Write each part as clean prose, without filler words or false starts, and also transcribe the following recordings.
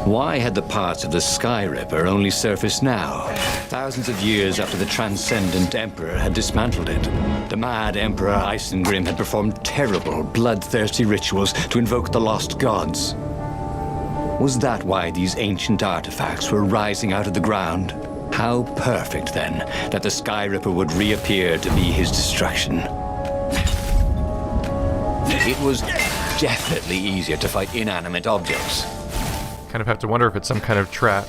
Why had the parts of the Sky Ripper only surfaced now, thousands of years after the Transcendent Emperor had dismantled it? The mad Emperor Isengrim had performed terrible, bloodthirsty rituals to invoke the lost gods. Was that why these ancient artifacts were rising out of the ground? How perfect, then, that the Sky Ripper would reappear to be his destruction. It was definitely easier to fight inanimate objects. Kind of have to wonder if it's some kind of trap.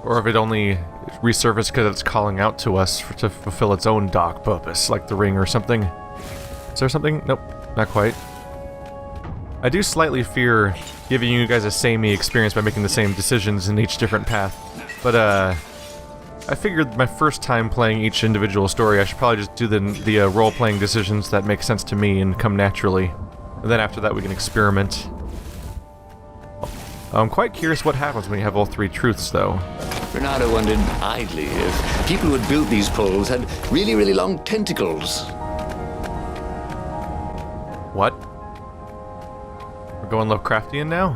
Or if it only resurfaced because it's calling out to us to fulfill its own dark purpose, like the ring or something. Is there something? Nope, not quite. I do slightly fear giving you guys a samey experience by making the same decisions in each different path. But, I figured my first time playing each individual story, I should probably just do the role-playing decisions that make sense to me and come naturally. And then after that we can experiment. I'm quite curious what happens when you have all three truths, though. Reynardo wondered idly if people who had built these poles had really, really long tentacles. What? We're going Lovecraftian now?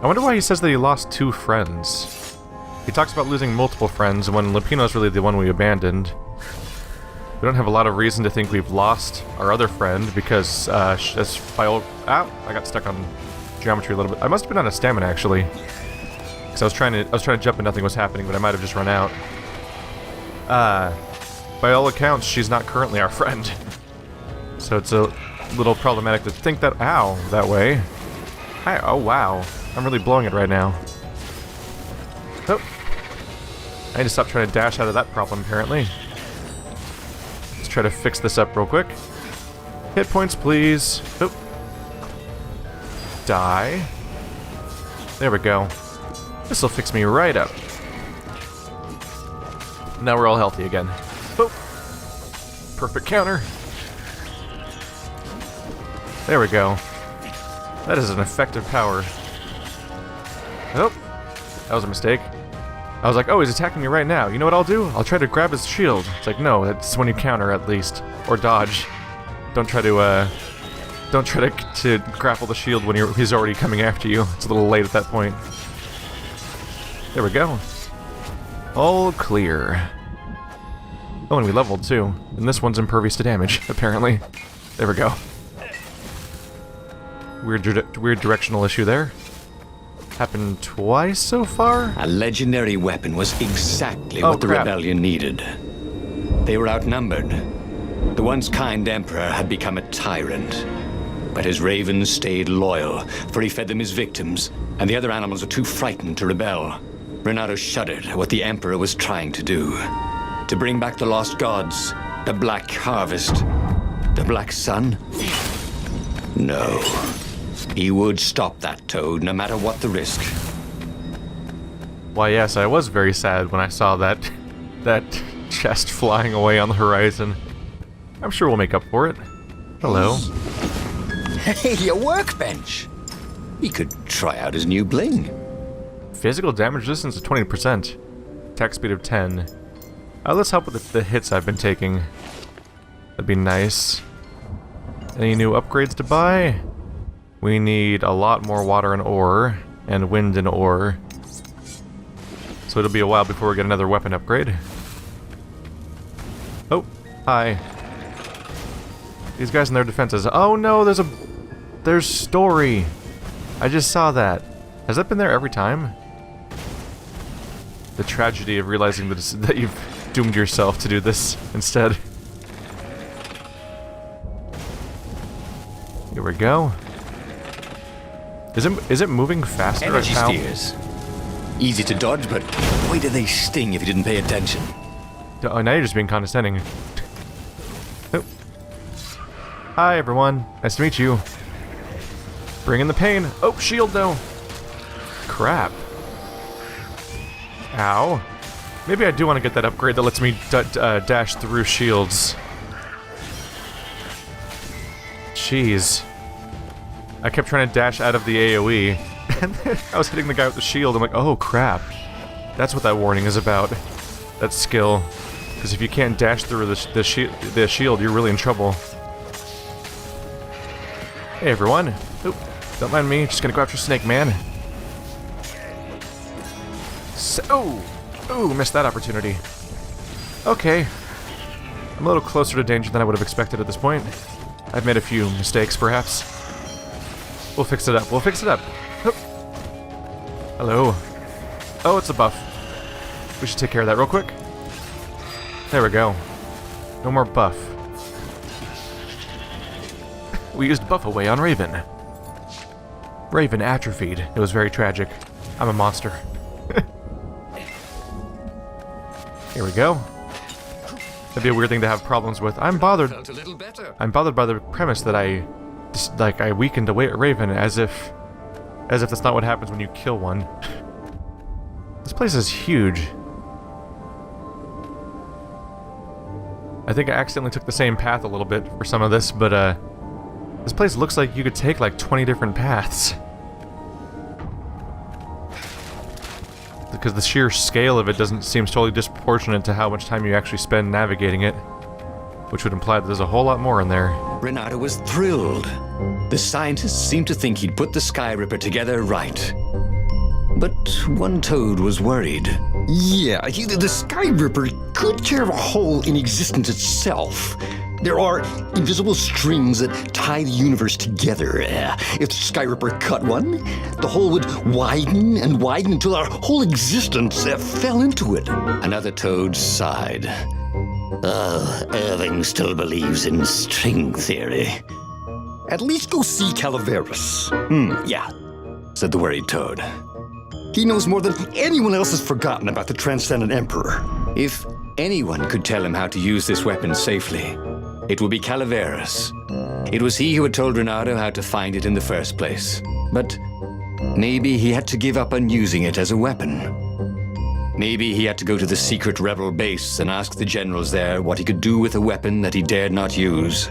I wonder why he says that he lost 2 friends. He talks about losing multiple friends when Lupino's really the one we abandoned. We don't have a lot of reason to think we've lost our other friend because, as Ow! I got stuck on geometry a little bit. I must have been on a stamina, actually. Because I was trying to jump and nothing was happening, but I might have just run out. By all accounts, she's not currently our friend. So it's a little problematic to think that, that way. Oh, wow. I'm really blowing it right now. Oh. I need to stop trying to dash out of that problem, apparently. Let's try to fix this up real quick. Hit points, please. Oh. Die. There we go. This'll fix me right up. Now we're all healthy again. Oh. Perfect counter. There we go. That is an effective power. Oh. That was a mistake. I was like, oh, he's attacking me right now. You know what I'll do? I'll try to grab his shield. It's like, no, that's when you counter at least. Or dodge. Don't try to grapple the shield when he's already coming after you. It's a little late at that point. There we go. All clear. Oh, and we leveled too. And this one's impervious to damage, apparently. There we go. Weird directional issue there. Happened twice so far? A legendary weapon was exactly what the rebellion needed. They were outnumbered. The once kind emperor had become a tyrant. But his ravens stayed loyal, for he fed them his victims, and the other animals were too frightened to rebel. Reynardo shuddered at what the emperor was trying to do. To bring back the lost gods, the Black Harvest, the Black Sun? No. He would stop that toad, no matter what the risk. Why, yes, I was very sad when I saw that chest flying away on the horizon. I'm sure we'll make up for it. Hello. Hey, a workbench! He could try out his new bling. Physical damage resistance of 20%. Attack speed of 10. Let's help with the hits I've been taking. That'd be nice. Any new upgrades to buy? We need a lot more water and ore, and wind and ore. So it'll be a while before we get another weapon upgrade. Oh, hi. These guys and their defenses. Oh no, there's story. I just saw that. Has that been there every time? The tragedy of realizing that you've doomed yourself to do this instead. Here we go. Is it moving faster? Energy steers. Easy to dodge, but boy do they sting if you didn't pay attention. Oh, now you're just being condescending. Oh. Hi, everyone. Nice to meet you. Bring in the pain. Oh, shield, though. Crap. Ow. Maybe I do want to get that upgrade that lets me dash through shields. Jeez. I kept trying to dash out of the AoE, and then I was hitting the guy with the shield. I'm like, oh crap. That's what that warning is about. That skill. Because if you can't dash through the shield, you're really in trouble. Hey everyone. Oop, don't mind me, just gonna go after Snake Man. Oh! Ooh, missed that opportunity. Okay. I'm a little closer to danger than I would have expected at this point. I've made a few mistakes, perhaps. We'll fix it up. We'll fix it up. Hup. Hello. Oh, it's a buff. We should take care of that real quick. There we go. No more buff. We used buff away on Raven. Raven atrophied. It was very tragic. I'm a monster. Here we go. That'd be a weird thing to have problems with. I'm bothered. I'm bothered by the premise that I weakened a Raven, as if that's not what happens when you kill one. This place is huge. I think I accidentally took the same path a little bit for some of this, but this place looks like you could take like 20 different paths. Because the sheer scale of it seems totally disproportionate to how much time you actually spend navigating it. Which would imply that there's a whole lot more in there. Reynardo was thrilled. The scientists seemed to think he'd put the Sky Ripper together right. But one toad was worried. Yeah, the Sky Ripper could tear a hole in existence itself. There are invisible strings that tie the universe together. If the Sky Ripper cut one, the hole would widen and widen until our whole existence fell into it. Another toad sighed. Irving still believes in string theory. At least go see Calaveras. Yeah, said the worried toad. He knows more than anyone else has forgotten about the Transcendent Emperor. If anyone could tell him how to use this weapon safely, it would be Calaveras. It was he who had told Reynardo how to find it in the first place. But maybe he had to give up on using it as a weapon. Maybe he had to go to the secret rebel base and ask the generals there what he could do with a weapon that he dared not use.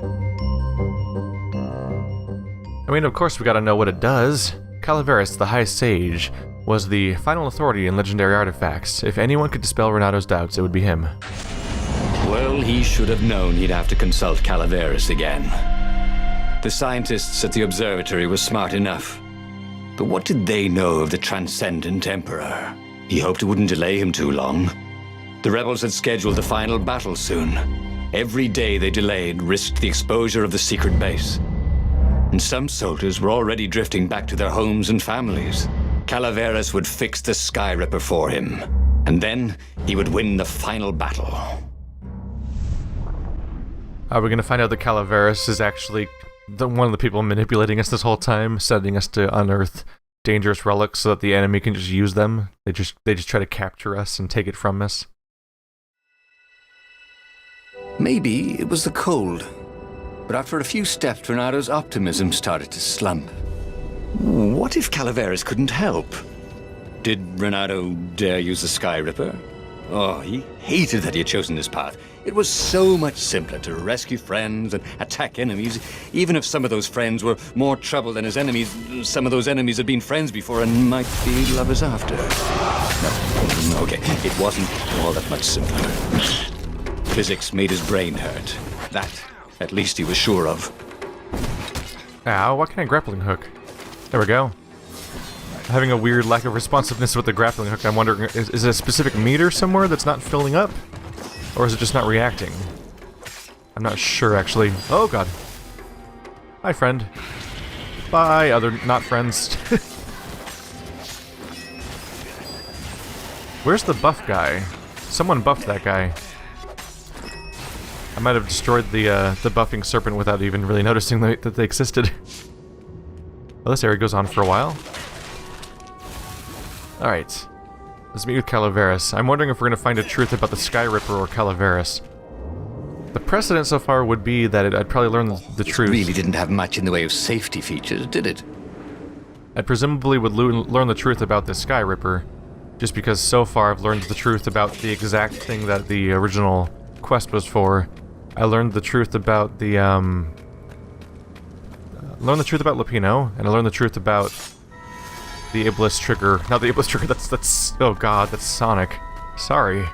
I mean, of course we gotta know what it does. Calaveras, the High Sage, was the final authority in legendary artifacts. If anyone could dispel Reynardo's doubts, it would be him. Well, he should have known he'd have to consult Calaveras again. The scientists at the observatory were smart enough. But what did they know of the Transcendent Emperor? He hoped it wouldn't delay him too long. The rebels had scheduled the final battle soon. Every day they delayed risked the exposure of the secret base. And some soldiers were already drifting back to their homes and families. Calaveras would fix the Sky Ripper for him. And then he would win the final battle. Are we gonna find out that Calaveras is actually one of the people manipulating us this whole time, sending us to unearth dangerous relics so that the enemy can just use them? They just try to capture us and take it from us. Maybe it was the cold. But after a few steps, Reynardo's optimism started to slump. What if Calaveras couldn't help? Did Reynardo dare use the Sky Ripper? Oh, he hated that he had chosen this path. It was so much simpler to rescue friends and attack enemies. Even if some of those friends were more trouble than his enemies, some of those enemies had been friends before and might be lovers after. No, okay, it wasn't all that much simpler. Physics made his brain hurt. That, at least he was sure of. Ow, what kind of grappling hook? There we go. Having a weird lack of responsiveness with the grappling hook. I'm wondering, is it a specific meter somewhere that's not filling up? Or is it just not reacting? I'm not sure, actually. Oh, God. Hi, friend. Bye, other not friends. Where's the buff guy? Someone buffed that guy. I might have destroyed the buffing serpent without even really noticing that they existed. Well, this area goes on for a while. Alright. Let's meet with Calaveras. I'm wondering if we're going to find a truth about the Sky Ripper or Calaveras. The precedent so far would be that I'd probably learn the truth. It really didn't have much in the way of safety features, did it? I presumably would learn the truth about the Sky Ripper, just because so far I've learned the truth about the exact thing that the original quest was for. I learned the truth about the, learned the truth about Lupino, and I learned the truth about the Iblis Trigger. Not the Iblis Trigger, that's, oh god, that's Sonic. Sorry.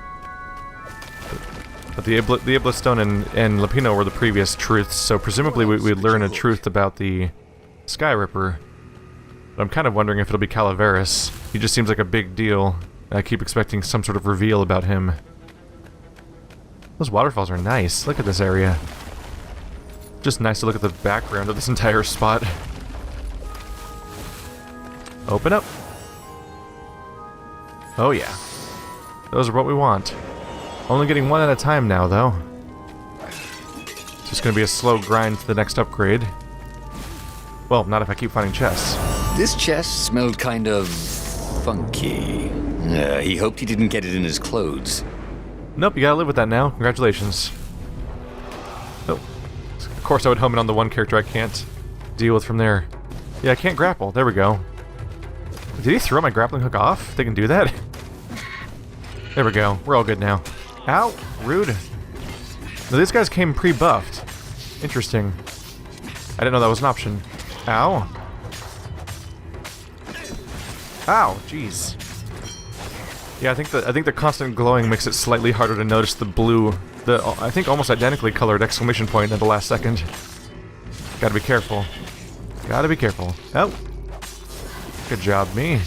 But the Iblis Stone and Lupino were the previous truths, so presumably we'd learn a truth about the Sky Ripper. But I'm kind of wondering if it'll be Calaveras. He just seems like a big deal, I keep expecting some sort of reveal about him. Those waterfalls are nice. Look at this area. Just nice to look at the background of this entire spot. Open up. Oh yeah. Those are what we want. Only getting one at a time now, though. It's just gonna be a slow grind to the next upgrade. Well, not if I keep finding chests. This chest smelled kind of funky. He hoped he didn't get it in his clothes. Nope, you gotta live with that now. Congratulations. Oh. Of course I would home in on the one character I can't deal with from there. Yeah, I can't grapple. There we go. Did he throw my grappling hook off? They can do that? There we go. We're all good now. Ow! Rude. Now, these guys came pre-buffed. Interesting. I didn't know that was an option. Ow. Ow, jeez. Yeah, I think the constant glowing makes it slightly harder to notice the blue, I think almost identically colored exclamation point at the last second. Gotta be careful. Gotta be careful. Oh. Good job, me.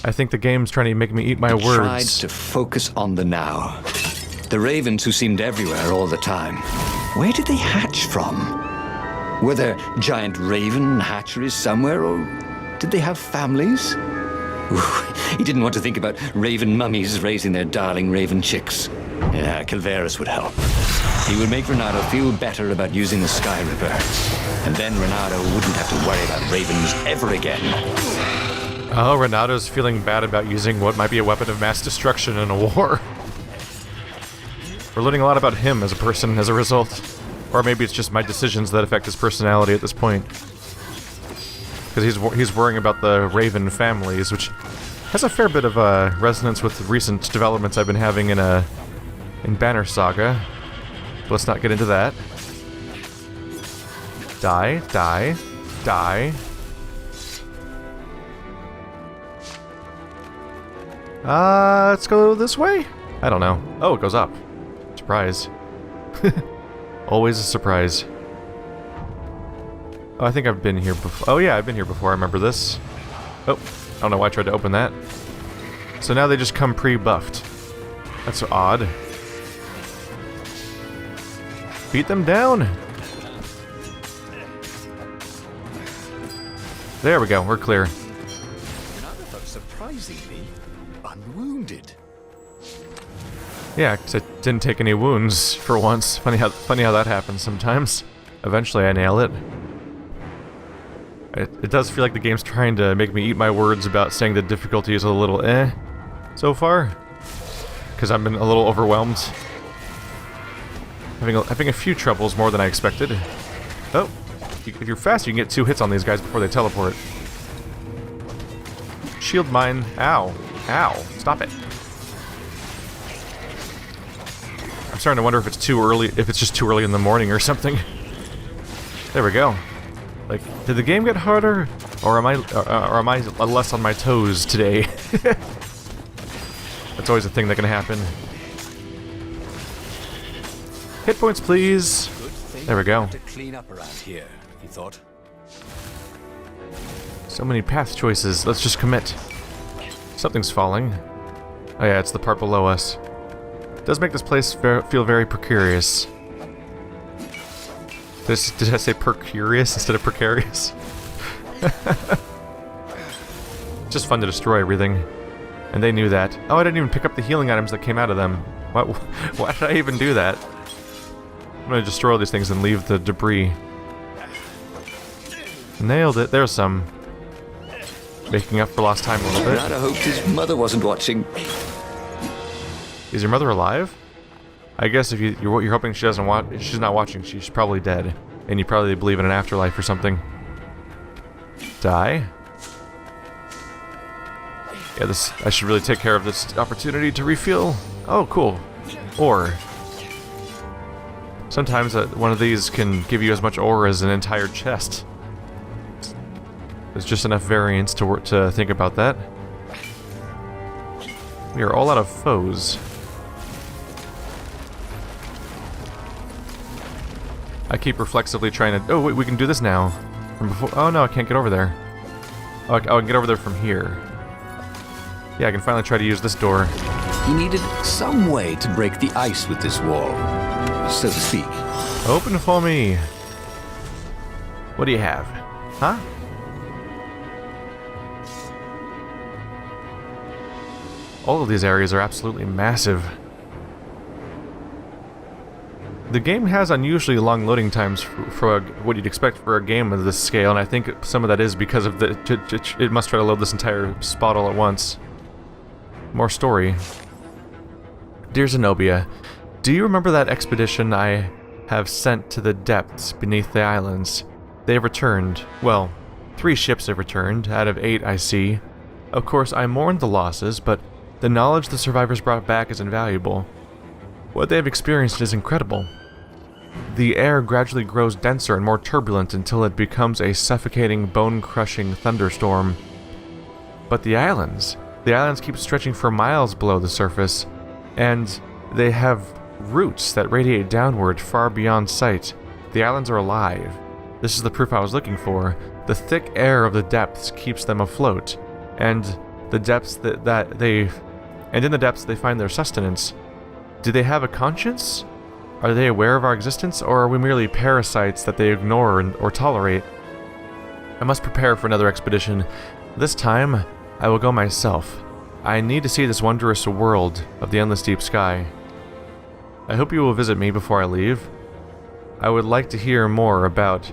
I think the game's trying to make me eat my words. Tried to focus on the now. The ravens who seemed everywhere all the time. Where did they hatch from? Were there giant raven hatcheries somewhere, or did they have families? Ooh, he didn't want to think about raven mummies raising their darling raven chicks. Yeah, Calvaris would help. He would make Reynardo feel better about using the Sky Ripper. And then Reynardo wouldn't have to worry about ravens ever again. Oh, Reynardo's feeling bad about using what might be a weapon of mass destruction in a war. We're learning a lot about him as a person as a result. Or maybe it's just my decisions that affect his personality at this point. Because he's worrying about the Raven families, which has a fair bit of resonance with recent developments I've been having in Banner Saga. But let's not get into that. Die, die, die. Let's go this way? I don't know. Oh, it goes up. Surprise. Always a surprise. Oh, I think I've been here before. Oh yeah, I've been here before. I remember this. Oh, I don't know why I tried to open that. So now they just come pre-buffed. That's odd. Beat them down. There we go. We're clear. Surprisingly unwounded. Yeah, because I didn't take any wounds for once. Funny how that happens sometimes. Eventually I nail it. It does feel like the game's trying to make me eat my words about saying the difficulty is a little so far. Because I've been a little overwhelmed. Having a few troubles more than I expected. Oh, if you're fast you can get 2 hits on these guys before they teleport. Shield mine. Ow. Ow. Stop it. I'm starting to wonder if it's too early, if it's just too early in the morning or something. There we go. Like, did the game get harder, or am I less on my toes today? That's always a thing that can happen. Hit points, please. There we go. To clean up around here, he thought. So many path choices. Let's just commit. Something's falling. Oh yeah, it's the part below us. It does make this place feel very precarious. Did I say precarious instead of precarious? Just fun to destroy everything. And they knew that. Oh, I didn't even pick up the healing items that came out of them. Why did I even do that? I'm gonna destroy all these things and leave the debris. Nailed it. There's some. Making up for lost time a little bit. I hoped his mother wasn't watching. Is your mother alive? I guess if you're hoping she doesn't watch, she's not watching. She's probably dead, and you probably believe in an afterlife or something. Die. Yeah, I should really take care of this opportunity to refuel. Oh, cool. Or sometimes one of these can give you as much ore as an entire chest. There's just enough variance to think about that. We are all out of foes. I keep reflexively trying to... Oh, wait, we can do this now. From before? Oh no, I can't get over there. Oh, I can get over there from here. Yeah, I can finally try to use this door. He needed some way to break the ice with this wall, so to speak. Open for me. What do you have? Huh? All of these areas are absolutely massive. The game has unusually long loading times for what you'd expect for a game of this scale, and I think some of that is because of it must try to load this entire spot all at once. More story. Dear Zenobia, do you remember that expedition I have sent to the depths beneath the islands? They have returned. Well, 3 ships have returned, out of 8 I see. Of course, I mourned the losses, but the knowledge the survivors brought back is invaluable. What they have experienced is incredible. The air gradually grows denser and more turbulent until it becomes a suffocating, bone-crushing thunderstorm. But the islands keep stretching for miles below the surface, and they have roots that radiate downward far beyond sight. The islands are alive. This is the proof I was looking for. The thick air of the depths keeps them afloat, and in the depths they find their sustenance. Do they have a conscience? Are they aware of our existence, or are we merely parasites that they ignore or tolerate? I must prepare for another expedition. This time, I will go myself. I need to see this wondrous world of the endless deep sky. I hope you will visit me before I leave. I would like to hear more about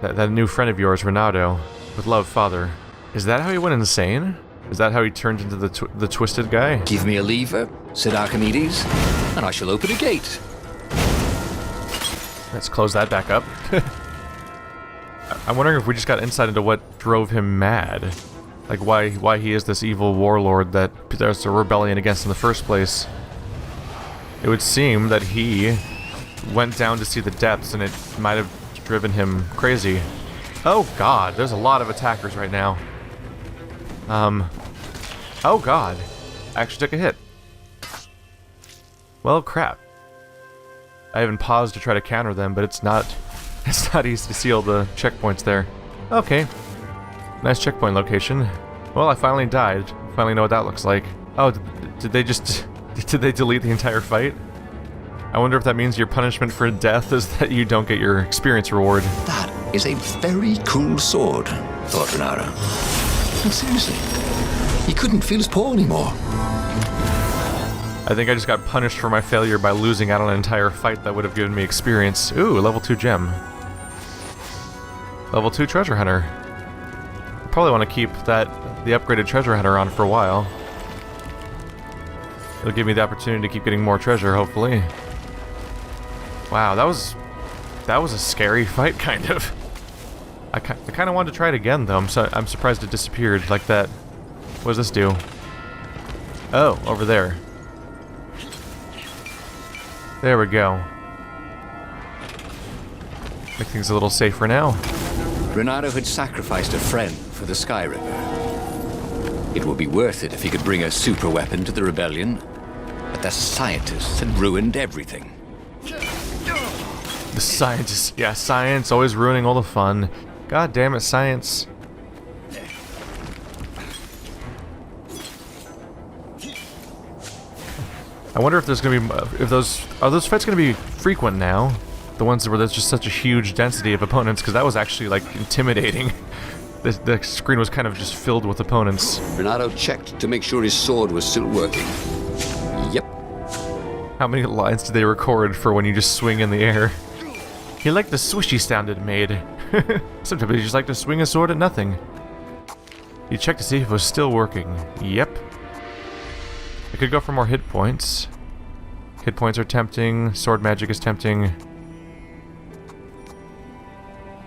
that new friend of yours, Reynardo. With love, Father. Is that how he went insane? Is that how he turned into the twisted guy? Give me a lever, said Archimedes, and I shall open a gate. Let's close that back up. I'm wondering if we just got insight into what drove him mad. Like why he is this evil warlord that there's a rebellion against in the first place. It would seem that he went down to see the depths and it might have driven him crazy. Oh god, there's a lot of attackers right now. Oh god. I actually took a hit. Well, crap. I even paused to try to counter them, but it's not easy to see all the checkpoints there. Okay. Nice checkpoint location. Well, I finally died. Finally know what that looks like. Oh, did they delete the entire fight? I wonder if that means your punishment for death is that you don't get your experience reward. That is a very cool sword, thought Reynardo. And seriously, he couldn't feel his paw anymore. I think I just got punished for my failure by losing out on an entire fight that would have given me experience. Ooh, level 2 gem. Level 2 treasure hunter. Probably want to keep the upgraded treasure hunter on for a while. It'll give me the opportunity to keep getting more treasure, hopefully. Wow, that was a scary fight, kind of. I kind of wanted to try it again, though. I'm surprised it disappeared like that. What does this do? Oh, over there. There we go. Make things a little safer now. Reynardo had sacrificed a friend for the Sky Ripper. It would be worth it if he could bring a super weapon to the rebellion, but the scientists had ruined everything. The scientists, yeah, science always ruining all the fun. God damn it, science. I wonder if there's gonna be are those fights gonna be frequent now? The ones where there's just such a huge density of opponents, because that was actually like intimidating. The screen was kind of just filled with opponents. Reynardo checked to make sure his sword was still working. Yep. How many lines did they record for when you just swing in the air? He liked the swishy sound it made. Sometimes he just liked to swing a sword at nothing. He checked to see if it was still working. Yep. I could go for more hit points. Hit points are tempting. Sword magic is tempting.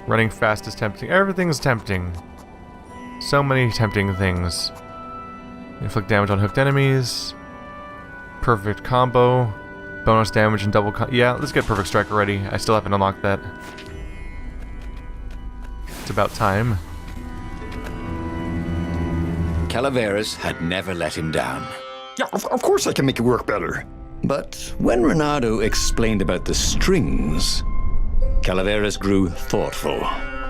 Running fast is tempting. Everything's tempting. So many tempting things. Inflict damage on hooked enemies. Perfect combo. Bonus damage and double yeah, let's get Perfect Strike already. I still haven't unlocked that. It's about time. Calaveras had never let him down. Yeah, of course I can make it work better. But when Reynardo explained about the strings, Calaveras grew thoughtful.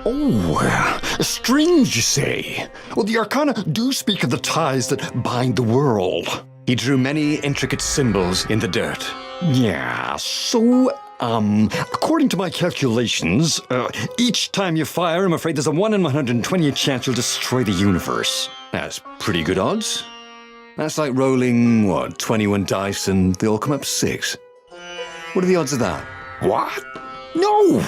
Oh, strings, you say? Well, the Arcana do speak of the ties that bind the world. He drew many intricate symbols in the dirt. Yeah, so, according to my calculations, each time you fire, I'm afraid there's a 1 in 128 chance you'll destroy the universe. That's pretty good odds. That's like rolling, 21 dice and they all come up 6. What are the odds of that? What? No!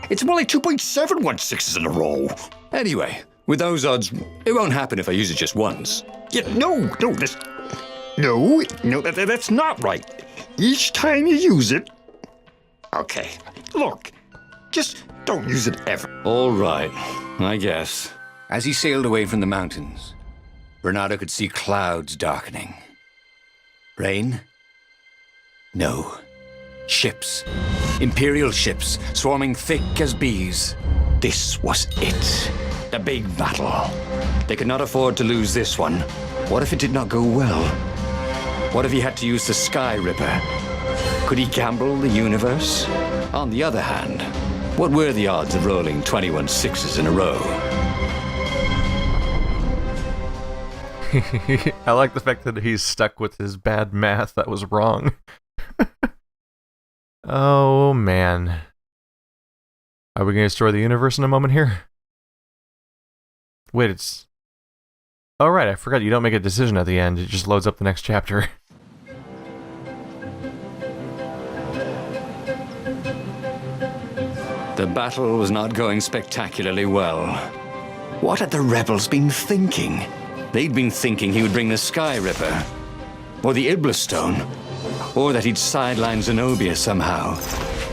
It's more like 2.716s in a row. Anyway, with those odds, it won't happen if I use it just once. Yeah, that's not right. Each time you use it... Okay, look, just don't use it ever. All right, I guess. As he sailed away from the mountains, Reynardo could see clouds darkening. Rain? No. Ships. Imperial ships, swarming thick as bees. This was it. The big battle. They could not afford to lose this one. What if it did not go well? What if he had to use the Sky Ripper? Could he gamble the universe? On the other hand, what were the odds of rolling 21 6s in a row? I like the fact that he's stuck with his bad math that was wrong. Oh, man. Are we going to destroy the universe in a moment here? Wait, it's... Oh, right, I forgot you don't make a decision at the end. It just loads up the next chapter. The battle was not going spectacularly well. What had the rebels been thinking? They'd been thinking he would bring the Sky Ripper, or the Iblis Stone, or that he'd sideline Zenobia somehow,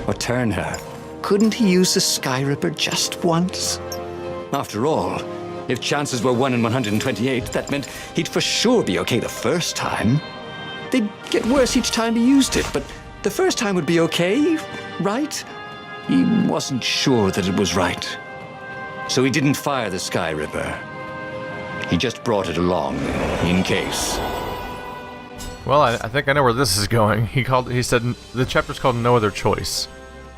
or turn her. Couldn't he use the Sky Ripper just once? After all, if chances were 1 in 128, that meant he'd for sure be okay the first time. They'd get worse each time he used it, but the first time would be okay, right? He wasn't sure that it was right. So he didn't fire the Sky Ripper. He just brought it along, in case. Well, I think I know where this is going. He said the chapter's called No Other Choice.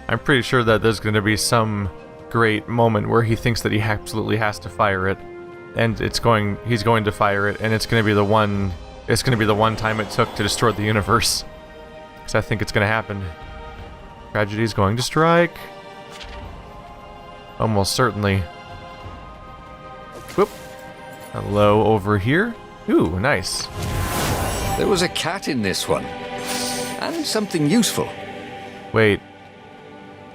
I'm pretty sure that there's going to be some great moment where he thinks that he absolutely has to fire it, and he's going to fire it, and it's going to be the one time it took to destroy the universe. Because I think it's going to happen. Tragedy's going to strike. Almost certainly. Whoop. Hello over here. Ooh, nice. There was a cat in this one. And something useful. Wait,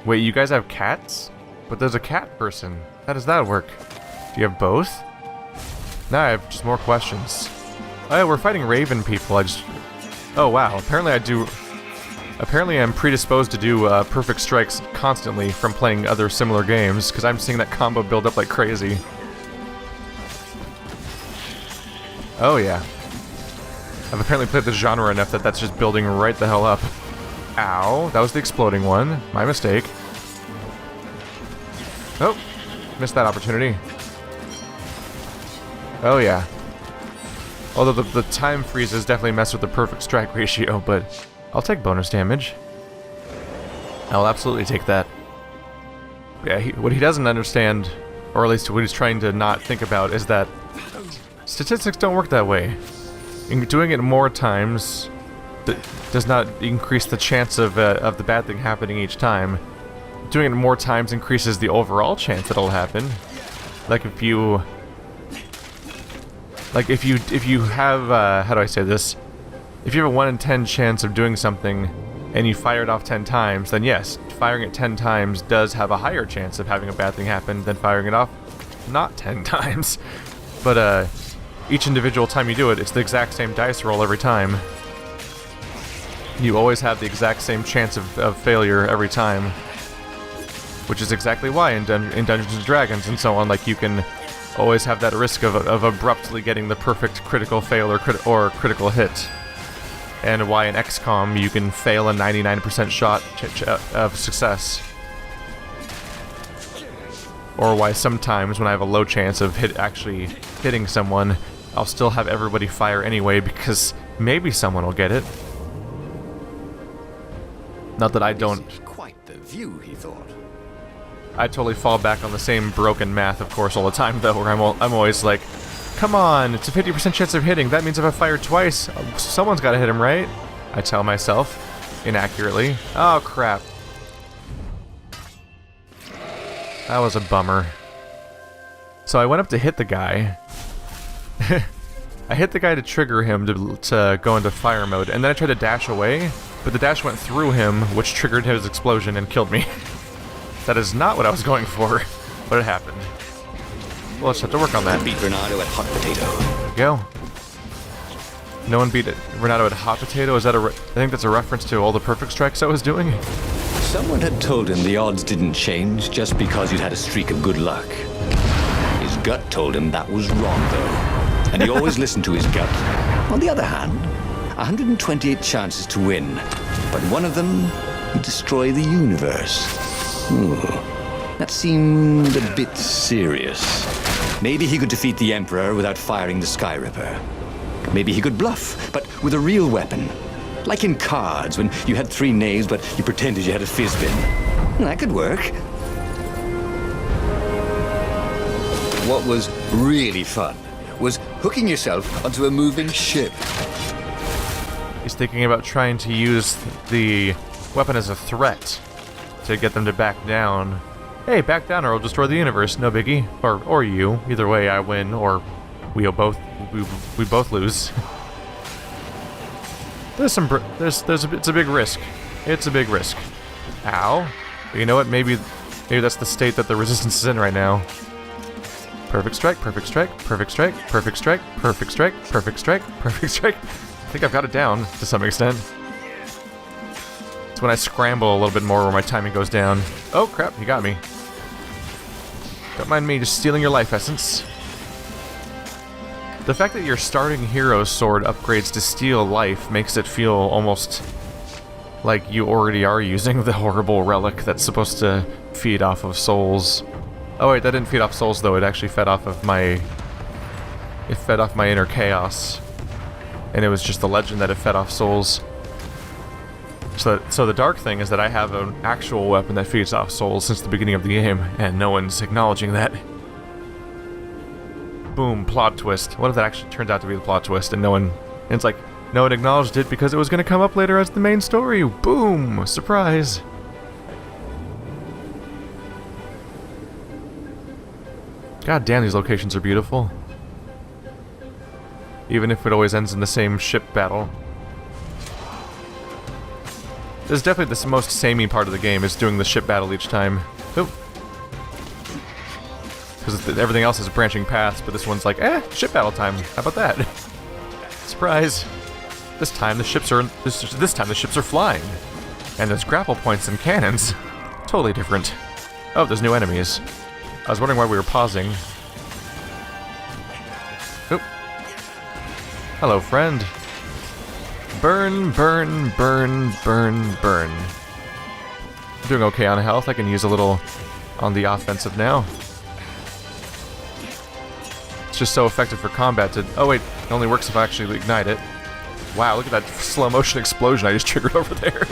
you guys have cats? But there's a cat person. How does that work? Do you have both? Now I have just more questions. Oh, yeah, we're fighting raven people. Oh, wow. Apparently I'm predisposed to do perfect strikes constantly from playing other similar games, because I'm seeing that combo build up like crazy. Oh, yeah. I've apparently played this genre enough that that's just building right the hell up. Ow, that was the exploding one. My mistake. Oh, missed that opportunity. Oh yeah. Although the time freezes definitely mess with the perfect strike ratio, but I'll take bonus damage. I'll absolutely take that. Yeah, what he doesn't understand, or at least what he's trying to not think about, is that statistics don't work that way. Doing it more times does not increase the chance of the bad thing happening each time. Doing it more times increases the overall chance that it'll happen. Like if you have how do I say this? If you have a 1 in 10 chance of doing something and you fire it off 10 times, then yes, firing it 10 times does have a higher chance of having a bad thing happen than firing it off not 10 times. But each individual time you do it, it's the exact same dice roll every time. You always have the exact same chance of failure every time. Which is exactly why in Dungeons & Dragons and so on, like, you can always have that risk of abruptly getting the perfect critical fail or critical hit. And why in XCOM you can fail a 99% shot of success. Or why sometimes when I have a low chance of actually hitting someone, I'll still have everybody fire anyway because maybe someone will get it. Not that I don't... Quite the view, he thought. I totally fall back on the same broken math, of course, all the time, though, where I'm always like, come on, it's a 50% chance of hitting. That means if I fire twice, someone's got to hit him, right? I tell myself, inaccurately. Oh, crap. That was a bummer. So I went up to hit the guy. I hit the guy to trigger him to go into fire mode, and then I tried to dash away, but the dash went through him, which triggered his explosion and killed me. That is not what I was going for, but it happened. Well, let's have to work on that. Beat Reynardo at hot potato. There we go. No one beat Reynardo at hot potato? Is that I think that's a reference to all the perfect strikes I was doing? Someone had told him the odds didn't change just because you'd had a streak of good luck. His gut told him that was wrong, though. And he always listened to his gut. On the other hand, 128 chances to win, but one of them would destroy the universe. Ooh, that seemed a bit serious. Maybe he could defeat the Emperor without firing the Sky Ripper. Maybe he could bluff, but with a real weapon. Like in cards, when you had 3 knaves, but you pretended you had a fizbin. That could work. What was really fun was hooking yourself onto a moving ship. He's thinking about trying to use the weapon as a threat to get them to back down. Hey, back down or I'll destroy the universe, no biggie. Or you. Either way, I win, or we both lose. It's a big risk. It's a big risk. Ow. But you know what? Maybe that's the state that the resistance is in right now. Perfect strike, perfect strike, perfect strike, perfect strike, perfect strike, perfect strike, perfect strike. I think I've got it down to some extent. It's when I scramble a little bit more where my timing goes down. Oh crap, you got me. Don't mind me just stealing your life essence. The fact that your starting hero's sword upgrades to steal life makes it feel almost like you already are using the horrible relic that's supposed to feed off of souls. Oh wait, that didn't feed off souls though, it actually fed off of my... It fed off my inner chaos. And it was just the legend that it fed off souls. So the dark thing is that I have an actual weapon that feeds off souls since the beginning of the game, and no one's acknowledging that. Boom, plot twist. What if that actually turns out to be the plot twist and no one... And it's like, no one acknowledged it because it was going to come up later as the main story. Boom! Surprise! God damn, these locations are beautiful. Even if it always ends in the same ship battle. This is definitely the most samey part of the game, is doing the ship battle each time. Oop. Because everything else is branching paths, but this one's like, ship battle time. How about that? Surprise! This time the ships are flying, and there's grapple points and cannons. Totally different. Oh, there's new enemies. I was wondering why we were pausing. Oop. Hello, friend. Burn, burn, burn, burn, burn. I'm doing okay on health. I can use a little on the offensive now. It's just so effective for combat to... Oh wait, it only works if I actually ignite it. Wow, look at that slow motion explosion I just triggered over there.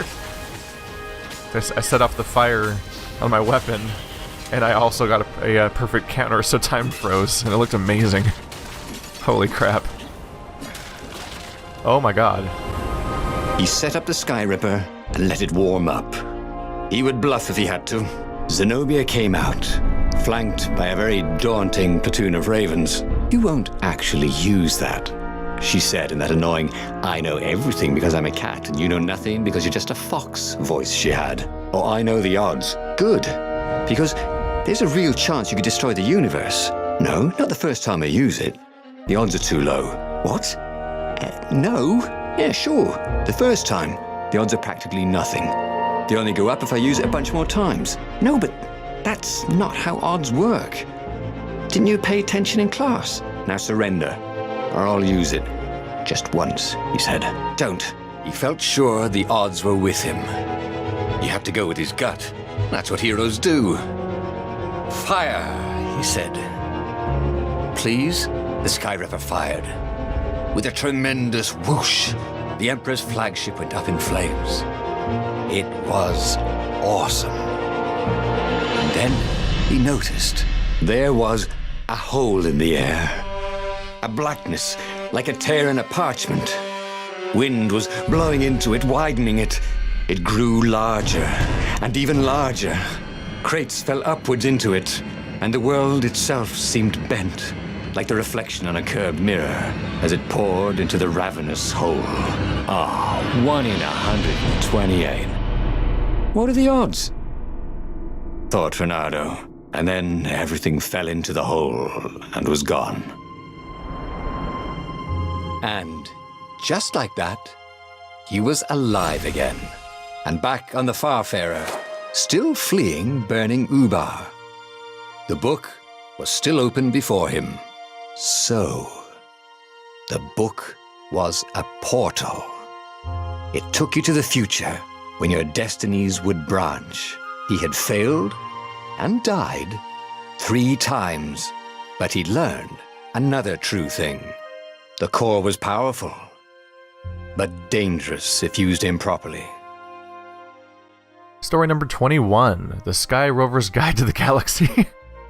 I set off the fire on my weapon, and I also got a perfect counter, so time froze, and it looked amazing. Holy crap. Oh my god. He set up the Sky Ripper and let it warm up. He would bluff if he had to. Zenobia came out, flanked by a very daunting platoon of ravens. You won't actually use that, she said in that annoying, I know everything because I'm a cat and you know nothing because you're just a fox voice she had. Oh, I know the odds. Good. Because there's a real chance you could destroy the universe. No, not the first time I use it. The odds are too low. What? No? Yeah, sure. The first time, the odds are practically nothing. They only go up if I use it a bunch more times. No, but that's not how odds work. Didn't you pay attention in class? Now surrender, or I'll use it. Just once, he said. Don't. He felt sure the odds were with him. You have to go with his gut. That's what heroes do. Fire, he said. Please? The Sky Ripper fired. With a tremendous whoosh, the Emperor's flagship went up in flames. It was awesome. And then he noticed there was a hole in the air. A blackness, like a tear in a parchment. Wind was blowing into it, widening it. It grew larger, and even larger. Crates fell upwards into it, and the world itself seemed bent, like the reflection on a curved mirror, as it poured into the ravenous hole. 1 in 128. What are the odds? Thought Reynardo, and then everything fell into the hole and was gone. And just like that, he was alive again, and back on the Farfarer, still fleeing burning Ubar. The book was still open before him. So, the book was a portal. It took you to the future, when your destinies would branch. He had failed and died 3 times, but he'd learned another true thing. The core was powerful, but dangerous if used improperly. Story number 21, The Sky Rover's Guide to the Galaxy.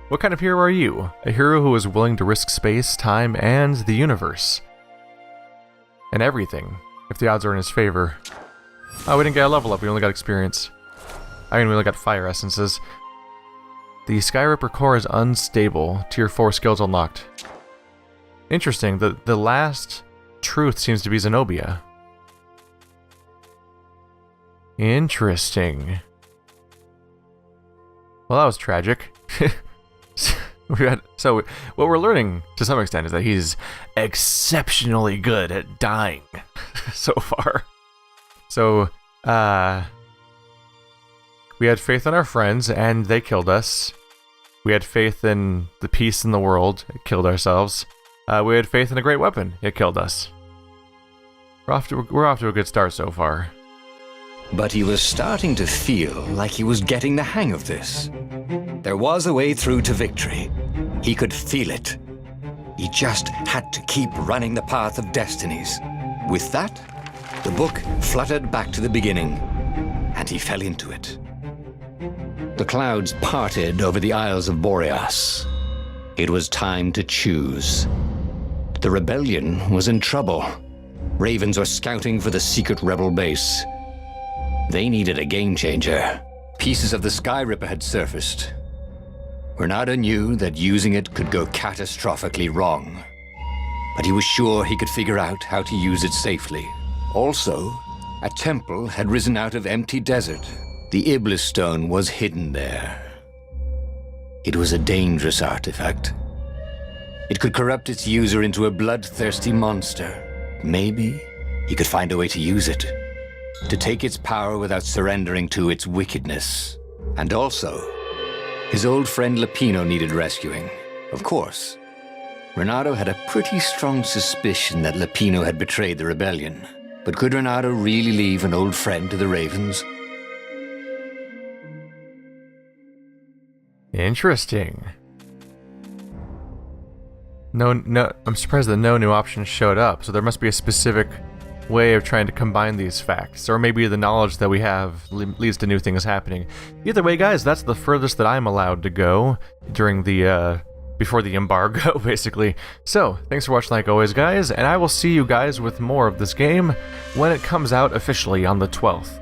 What kind of hero are you? A hero who is willing to risk space, time, and the universe. And everything, if the odds are in his favor. Oh, we didn't get a level up, we only got experience. I mean, we only got fire essences. The Sky Ripper core is unstable. Tier 4 skills unlocked. Interesting, the last truth seems to be Zenobia. Interesting. Well, that was tragic. So, what we're learning to some extent is that he's exceptionally good at dying so far. So, we had faith in our friends, and they killed us. We had faith in the peace in the world, it killed ourselves. We had faith in a great weapon, it killed us. We're off to a good start so far. But he was starting to feel like he was getting the hang of this. There was a way through to victory. He could feel it. He just had to keep running the Path of Destinies. With that, the book fluttered back to the beginning, and he fell into it. The clouds parted over the Isles of Boreas. It was time to choose. The rebellion was in trouble. Ravens were scouting for the secret rebel base. They needed a game changer. Pieces of the Sky Ripper had surfaced. Reynardo knew that using it could go catastrophically wrong, but he was sure he could figure out how to use it safely. Also, a temple had risen out of empty desert. The Iblis stone was hidden there. It was a dangerous artifact. It could corrupt its user into a bloodthirsty monster. Maybe he could find a way to use it, to take its power without surrendering to its wickedness. And also, his old friend Lupino needed rescuing. Of course, Reynardo had a pretty strong suspicion that Lupino had betrayed the rebellion. But could Reynardo really leave an old friend to the Ravens? Interesting. No, I'm surprised that no new options showed up, so there must be a specific way of trying to combine these facts, or maybe the knowledge that we have leads to new things happening. Either way, guys, that's the furthest that I'm allowed to go during the, before the embargo, basically. So, thanks for watching like always, guys, and I will see you guys with more of this game when it comes out officially on the 12th.